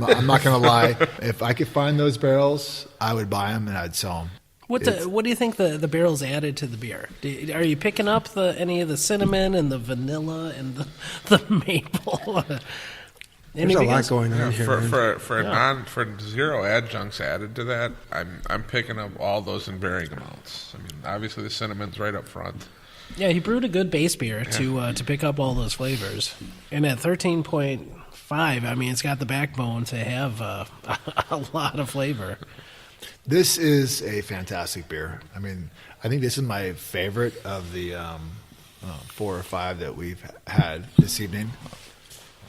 not going to lie. If I could find those barrels, I would buy them and I'd sell them. What do you think the barrels added to the beer? Are you picking up any of the cinnamon and the vanilla and the maple? There's a lot going on here. For zero adjuncts added to that, I'm picking up all those in varying amounts. Obviously the cinnamon's right up front. Yeah, he brewed a good base beer to pick up all those flavors. And at 13.5, it's got the backbone to have a lot of flavor. This is a fantastic beer. I think this is my favorite of the 4 or 5 that we've had this evening.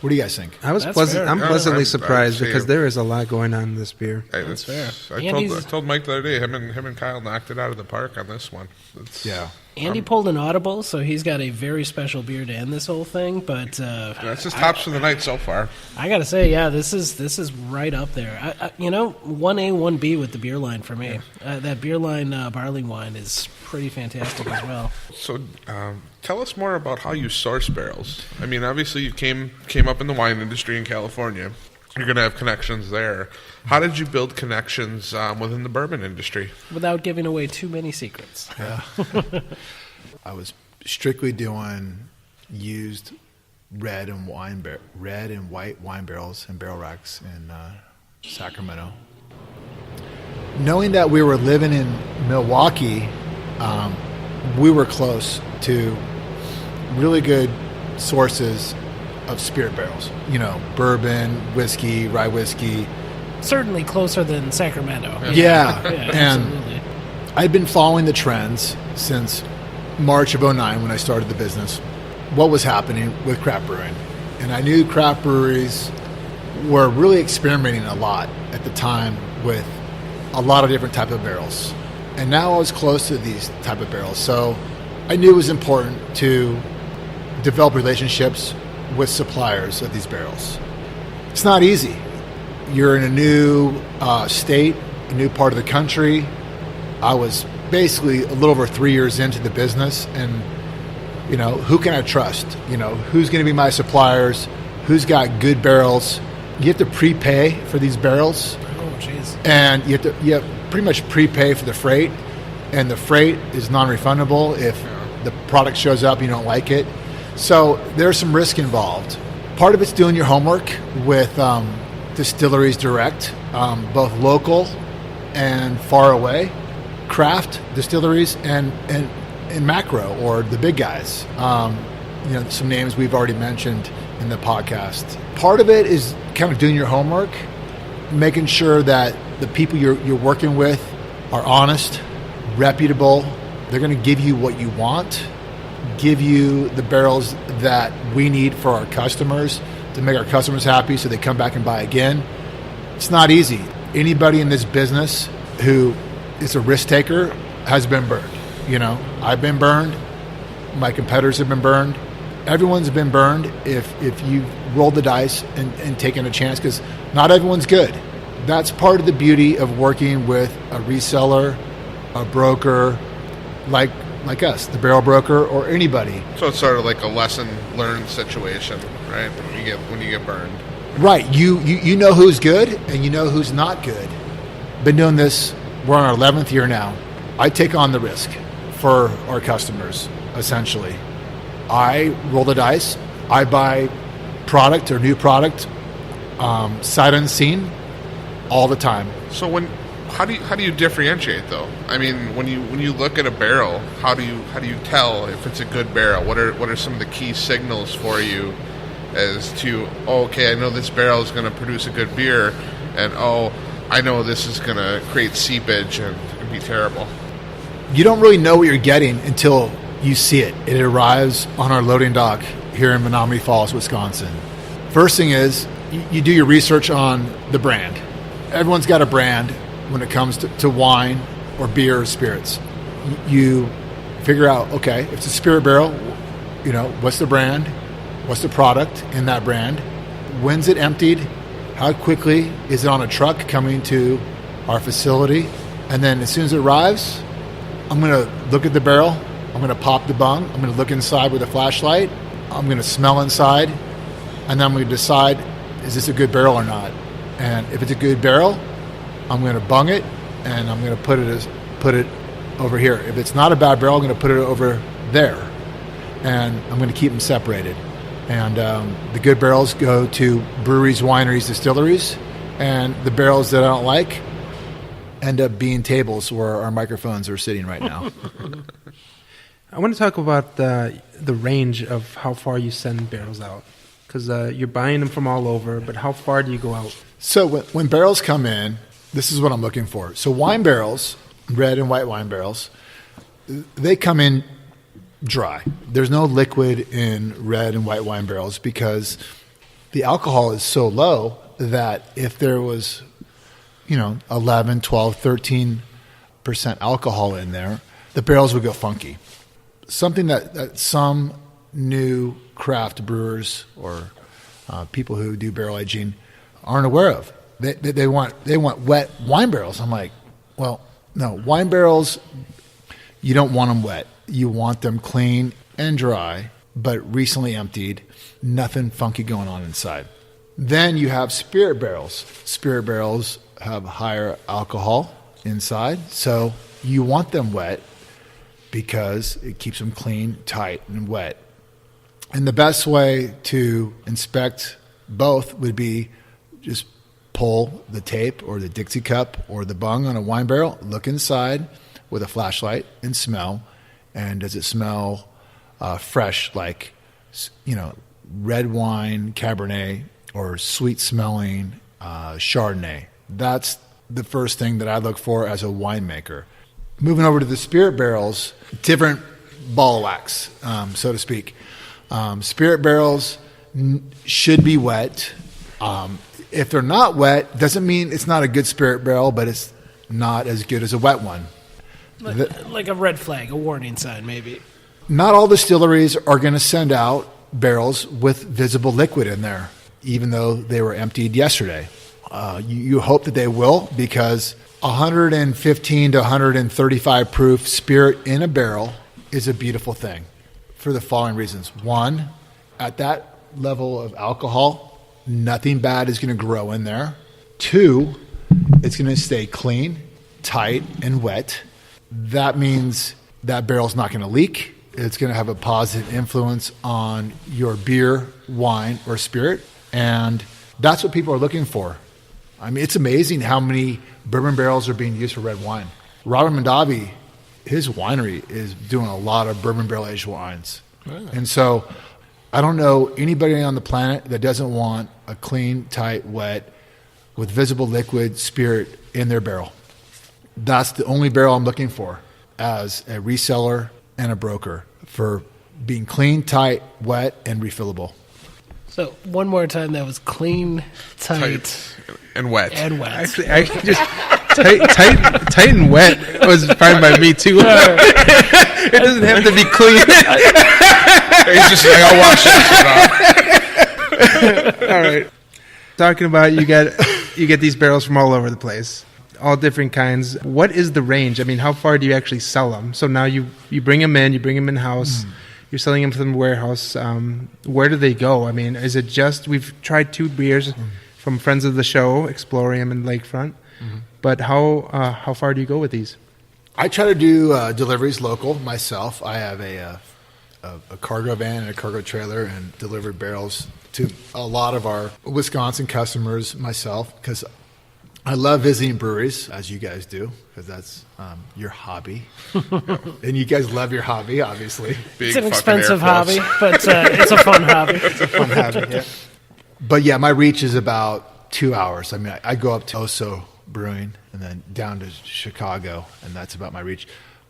What do you guys think? I'm pleasantly surprised because there is a lot going on in this beer. Hey, that's fair. I told Mike the other day, him and Kyle knocked it out of the park on this one. Andy pulled an audible, so he's got a very special beer to end this whole thing. But that's his tops for the night so far. I got to say, this is right up there. 1A, 1B with the beer line for me. That beer line barley wine is pretty fantastic as well. So, tell us more about how you source barrels. Obviously you came up in the wine industry in California. You're going to have connections there. How did you build connections within the bourbon industry? Without giving away too many secrets. Yeah. I was strictly doing used red and white wine barrels and barrel racks in Sacramento. Knowing that we were living in Milwaukee, we were close to really good sources of spirit barrels. Bourbon, whiskey, rye whiskey. Certainly closer than Sacramento. Yeah. And absolutely. I'd been following the trends since March of 2009 when I started the business. What was happening with craft brewing. And I knew craft breweries were really experimenting a lot at the time with a lot of different type of barrels. And now I was close to these type of barrels. So I knew it was important to develop relationships with suppliers of these barrels. It's not easy. You're in a new state, a new part of the country. I was basically a little over 3 years into the business, and who can I trust? Who's going to be my suppliers? Who's got good barrels? You have to prepay for these barrels. jeez. And you have pretty much prepay for the freight, and the freight is non-refundable if the product shows up and you don't like it. So there's some risk involved. Part of it's doing your homework with distilleries direct, both local and far away, craft distilleries and macro, or the big guys. Some names we've already mentioned in the podcast. Part of it is kind of doing your homework, making sure that the people you're working with are honest, reputable. They're going to give you what you want, give you the barrels that we need for our customers to make our customers happy so they come back and buy again. It's not easy. Anybody in this business who is a risk taker has been burned. I've been burned. My competitors have been burned. Everyone's been burned if you've rolled the dice and taken a chance, because not everyone's good. That's part of the beauty of working with a reseller, a broker, like us, the barrel broker, or anybody. So it's sort of like a lesson learned situation, right? When you get burned. Right. You know who's good and you know who's not good. Been doing this, we're on our 11th year now. I take on the risk for our customers, essentially. I roll the dice. I buy product or new product, sight unseen, all the time. So how do you differentiate though? I mean, when you look at a barrel, how do you tell if it's a good barrel? What are some of the key signals for you as to, okay, I know this barrel is going to produce a good beer, and I know this is going to create seepage and be terrible? You don't really know what you're getting until you see it. It arrives on our loading dock here in Menominee Falls, Wisconsin. First thing is you do your research on the brand. Everyone's got a brand when it comes to wine or beer or spirits. You figure out, okay, if it's a spirit barrel, what's the brand? What's the product in that brand? When's it emptied? How quickly is it on a truck coming to our facility? And then as soon as it arrives, I'm going to look at the barrel. I'm going to pop the bung. I'm going to look inside with a flashlight. I'm going to smell inside. And then I'm going to decide, is this a good barrel or not? And if it's a good barrel, I'm going to bung it, and I'm going to put it over here. If it's not a bad barrel, I'm going to put it over there. And I'm going to keep them separated. And the good barrels go to breweries, wineries, distilleries. And the barrels that I don't like end up being tables where our microphones are sitting right now. I want to talk about the range of how far you send barrels out, because you're buying them from all over, but how far do you go out? So when barrels come in, this is what I'm looking for. So wine barrels, red and white wine barrels, they come in dry. There's no liquid in red and white wine barrels because the alcohol is so low that if there was 11, 12, 13% alcohol in there, the barrels would go funky. Something that some new craft brewers or people who do barrel aging aren't aware of. They want wet wine barrels. I'm like, well, no, wine barrels, you don't want them wet. You want them clean and dry, but recently emptied, nothing funky going on inside. Then you have spirit barrels. Spirit barrels have higher alcohol inside, so you want them wet because it keeps them clean, tight, and wet. And the best way to inspect both would be just pull the tape or the Dixie cup or the bung on a wine barrel, look inside with a flashlight and smell. And does it smell fresh, like red wine, Cabernet, or sweet-smelling Chardonnay? That's the first thing that I look for as a winemaker. Moving over to the spirit barrels, different ball of wax, so to speak. Spirit barrels should be wet. If they're not wet, doesn't mean it's not a good spirit barrel, but it's not as good as a wet one. Like a red flag, a warning sign, maybe. Not all distilleries are going to send out barrels with visible liquid in there, even though they were emptied yesterday. You hope that they will, because 115 to 135 proof spirit in a barrel is a beautiful thing for the following reasons. One, at that level of alcohol, nothing bad is going to grow in there. Two, It's going to stay clean, tight, and wet. That means that barrel's not going to leak. It's going to have a positive influence on your beer, wine, or spirit. And that's what people are looking for. I mean, it's amazing how many bourbon barrels are being used for red wine. Robert Mondavi, his winery is doing a lot of bourbon barrel aged wines. Really? And so I don't know anybody on the planet that doesn't want a clean, tight, wet, with visible liquid spirit in their barrel. That's the only barrel I'm looking for as a reseller and a broker, for being clean, tight, wet, and refillable. So one more time, that was clean, tight, and wet. And wet. Actually just tight and wet was fine by me too. It doesn't have to be clean. He's just like, I'll wash this shit off. All right. Talking about you get these barrels from all over the place, all different kinds. What is the range? I mean, how far do you actually sell them? So now you bring them in house. You're selling them from the warehouse. Where do they go? I mean, is it just, we've tried 2 beers from friends of the show, Explorium and Lakefront. But how far do you go with these? I try to do deliveries local myself. I have a cargo van and a cargo trailer and deliver barrels to a lot of our Wisconsin customers myself, because I love visiting breweries, as you guys do, because that's your hobby. And you guys love your hobby, obviously. It's an expensive hobby, but it's a fun hobby. It's a fun hobby, yeah. But yeah, my reach is about 2 hours. I mean, I go up to Oso Brewing and then down to Chicago, and that's about my reach.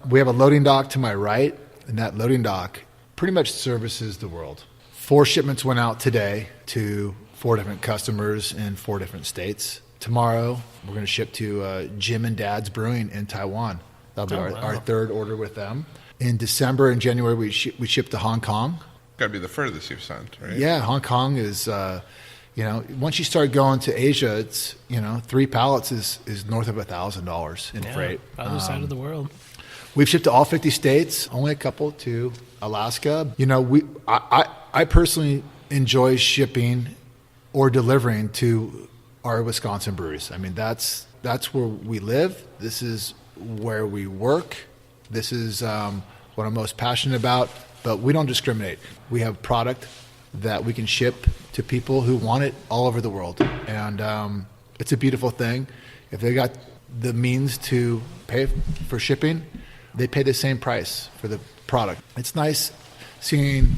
We have a loading dock to my right, and that loading dock pretty much services the world. 4 shipments went out today to 4 different customers in 4 different states. Tomorrow, we're going to ship to Jim and Dad's Brewing in Taiwan. That'll be our 3rd order with them. In December and January, we ship to Hong Kong. Got to be the furthest you've sent, right? Yeah, Hong Kong is, once you start going to Asia, it's, 3 pallets is north of $1,000 in freight. Other side of the world. We've shipped to all 50 states, only a couple to Alaska. I personally enjoy shipping or delivering to our Wisconsin breweries. I mean, that's where we live. This is where we work. This is what I'm most passionate about. But we don't discriminate. We have product that we can ship to people who want it all over the world. And it's a beautiful thing. If they got the means to pay for shipping, they pay the same price for the product. It's nice seeing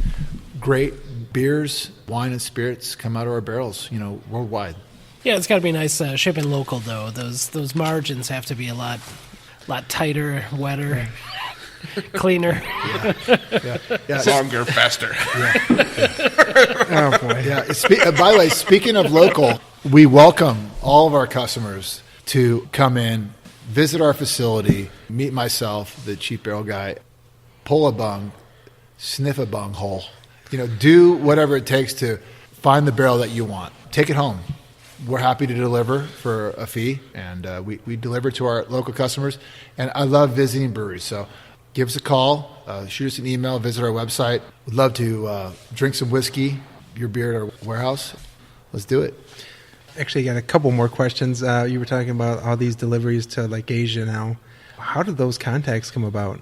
great beers, wine, and spirits come out of our barrels, worldwide. Yeah, it's got to be nice shipping local, though. Those margins have to be a lot tighter, wetter, cleaner. Yeah. Longer, faster. Oh, boy. Yeah. By the way, speaking of local, we welcome all of our customers to come in, visit our facility, meet myself, the Chief Barrel Guy, pull a bung, sniff a bung hole. Do whatever it takes to find the barrel that you want. Take it home. We're happy to deliver for a fee, and we deliver to our local customers. And I love visiting breweries, so give us a call, shoot us an email, visit our website. We'd love to drink some whiskey, your beer at our warehouse. Let's do it. Actually, I got a couple more questions. You were talking about all these deliveries to like Asia now. How did those contacts come about?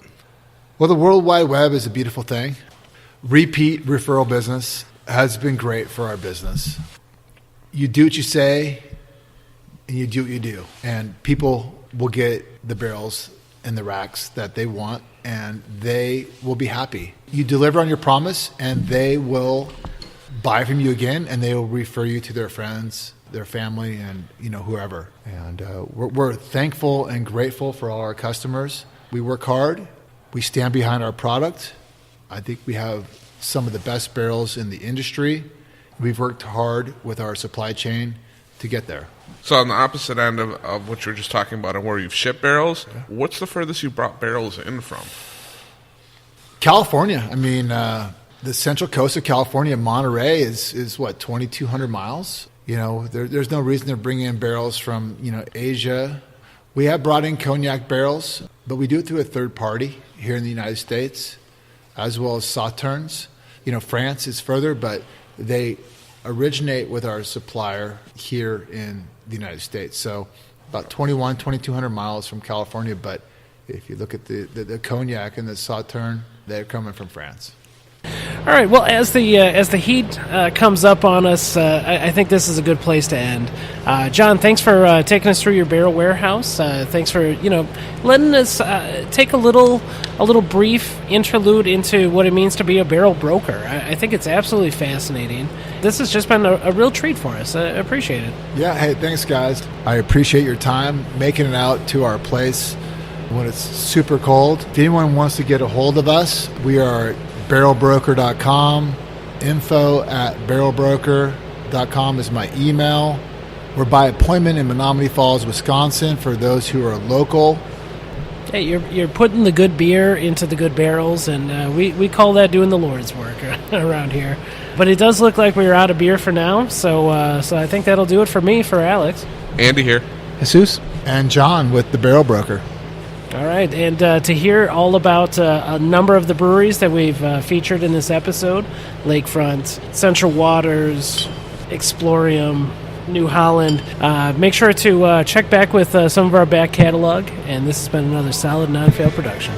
Well, the World Wide Web is a beautiful thing. Repeat referral business has been great for our business. You do what you say, and you do what you do. And people will get the barrels and the racks that they want, and they will be happy. You deliver on your promise, and they will buy from you again, and they will refer you to their friends, their family, and whoever. And we're thankful and grateful for all our customers. We work hard. We stand behind our product. I think we have some of the best barrels in the industry. We've worked hard with our supply chain to get there. So on the opposite end of what you were just talking about and where you've shipped barrels, what's the furthest you brought barrels in from? California. I mean, the central coast of California, Monterey, is what, 2,200 miles? There's no reason to bring in barrels from, Asia. We have brought in cognac barrels, but we do it through a third party here in the United States, as well as Sauternes. France is further, but they originate with our supplier here in the United States. So about 2,200 miles from California. But if you look at the cognac and the Sauterne, they're coming from France. All right. Well, as the heat comes up on us, I think this is a good place to end. John, thanks for taking us through your barrel warehouse. Thanks for letting us take a little brief interlude into what it means to be a barrel broker. I think it's absolutely fascinating. This has just been a real treat for us. I appreciate it. Yeah. Hey, thanks, guys. I appreciate your time making it out to our place when it's super cold. If anyone wants to get a hold of us, we are barrelbroker.com. info@barrelbroker.com is my email. We're by appointment in Menominee Falls, Wisconsin for those who are local. Hey, you're putting the good beer into the good barrels, and we call that doing the Lord's work around here. But it does look like we're out of beer for now, so I think that'll do it for me, for Alex. Andy here. Jesus? And John with the Barrel Broker. All right, and to hear all about a number of the breweries that we've featured in this episode, Lakefront, Central Waters, Explorium, New Holland, make sure to check back with some of our back catalog, and this has been another solid non-fail production.